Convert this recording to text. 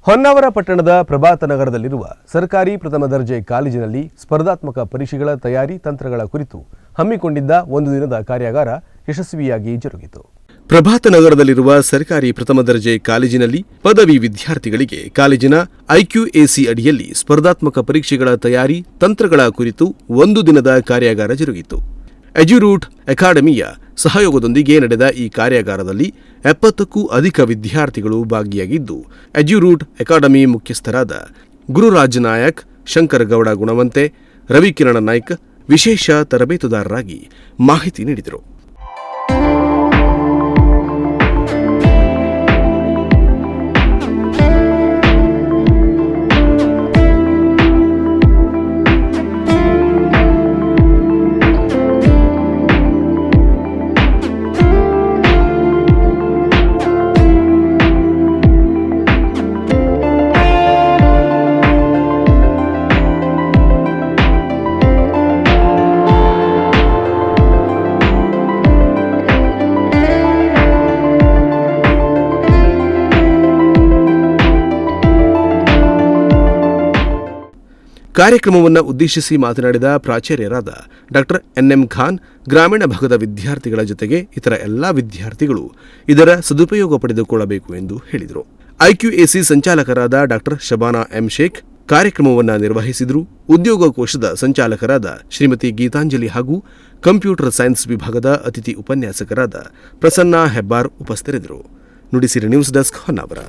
ಹೊನ್ನಾವರ ಪಟ್ಟಣದ ಪ್ರಭಾತ ನಗರದಲ್ಲಿರುವ ಸರ್ಕಾರಿ ಪ್ರಥಮ ದರ್ಜೆ ಕಾಲೇಜಿನಲ್ಲಿ ಸ್ಪರ್ಧಾತ್ಮಕ ಪರೀಕ್ಷೆಗಳ ತಯಾರಿ ತಂತ್ರಗಳ ಕುರಿತು ಹಮ್ಮಿಕೊಂಡಿದ್ದ ಒಂದು ದಿನದ ಕಾರ್ಯಾಗಾರ ಯಶಸ್ವಿಯಾಗಿ ಜರುಗಿತು. ಪ್ರಭಾತ ನಗರದಲ್ಲಿರುವ ಸರ್ಕಾರಿ ಪ್ರಥಮ ದರ್ಜೆ ಕಾಲೇಜಿನಲ್ಲಿ ಪದವಿ ವಿದ್ಯಾರ್ಥಿಗಳಿಗೆ ಕಾಲೇಜಿನ ಐಕ್ಯೂಎಸಿ ಅಡಿಯಲ್ಲಿ ಸ್ಪರ್ಧಾತ್ಮಕ ಪರೀಕ್ಷೆಗಳ ತಯಾರಿ ತಂತ್ರಗಳ ಕುರಿತು ಒಂದು ದಿನದ ಕಾರ್ಯಾಗಾರ ಜರುಗಿತು. ಎಜ್ಯುರೂಟ್ ಅಕಾಡೆಮಿಯ ಸಹಯೋಗದೊಂದಿಗೆ ನಡೆದ ಈ ಕಾರ್ಯಾಗಾರದಲ್ಲಿ 70ಕ್ಕೂ ಅಧಿಕ ವಿದ್ಯಾರ್ಥಿಗಳು ಭಾಗಿಯಾಗಿದ್ದು, ಎಜ್ಯುರೂಟ್ ಅಕಾಡೆಮಿ ಮುಖ್ಯಸ್ಥರಾದ ಗುರುರಾಜ್ ನಾಯಕ್, ಶಂಕರ್ ಗೌಡ ಗುಣವಂತೆ, ರವಿಕಿರಣ ನಾಯ್ಕ್ ವಿಶೇಷ ತರಬೇತುದಾರರಾಗಿ ಮಾಹಿತಿ ನೀಡಿದರು. ಕಾರ್ಯಕ್ರಮವನ್ನು ಉದ್ದೇಶಿಸಿ ಮಾತನಾಡಿದ ಪ್ರಾಚಾರ್ಯರಾದ ಡಾಕ್ಟರ್ ಎನ್ಎಂ ಖಾನ್, ಗ್ರಾಮೀಣ ಭಾಗದ ವಿದ್ಯಾರ್ಥಿಗಳ ಜೊತೆಗೆ ಇತರ ಎಲ್ಲಾ ವಿದ್ಯಾರ್ಥಿಗಳು ಇದರ ಸದುಪಯೋಗ ಪಡೆದುಕೊಳ್ಳಬೇಕು ಎಂದು ಹೇಳಿದರು. ಐಕ್ಯೂಎಸಿ ಸಂಚಾಲಕರಾದ ಡಾಕ್ಟರ್ ಶಬಾನಾ ಎಂ ಶೇಖ್ ಕಾರ್ಯಕ್ರಮವನ್ನು ನಿರ್ವಹಿಸಿದರು. ಉದ್ಯೋಗಕೋಶದ ಸಂಚಾಲಕರಾದ ಶ್ರೀಮತಿ ಗೀತಾಂಜಲಿ ಹಾಗೂ ಕಂಪ್ಯೂಟರ್ ಸೈನ್ಸ್ ವಿಭಾಗದ ಅತಿಥಿ ಉಪನ್ಯಾಸಕರಾದ ಪ್ರಸನ್ನ ಹೆಬ್ಬಾರ್ ಉಪಸ್ಥಿತರಿದ್ದರು. Nudisiri news desk Honnavar.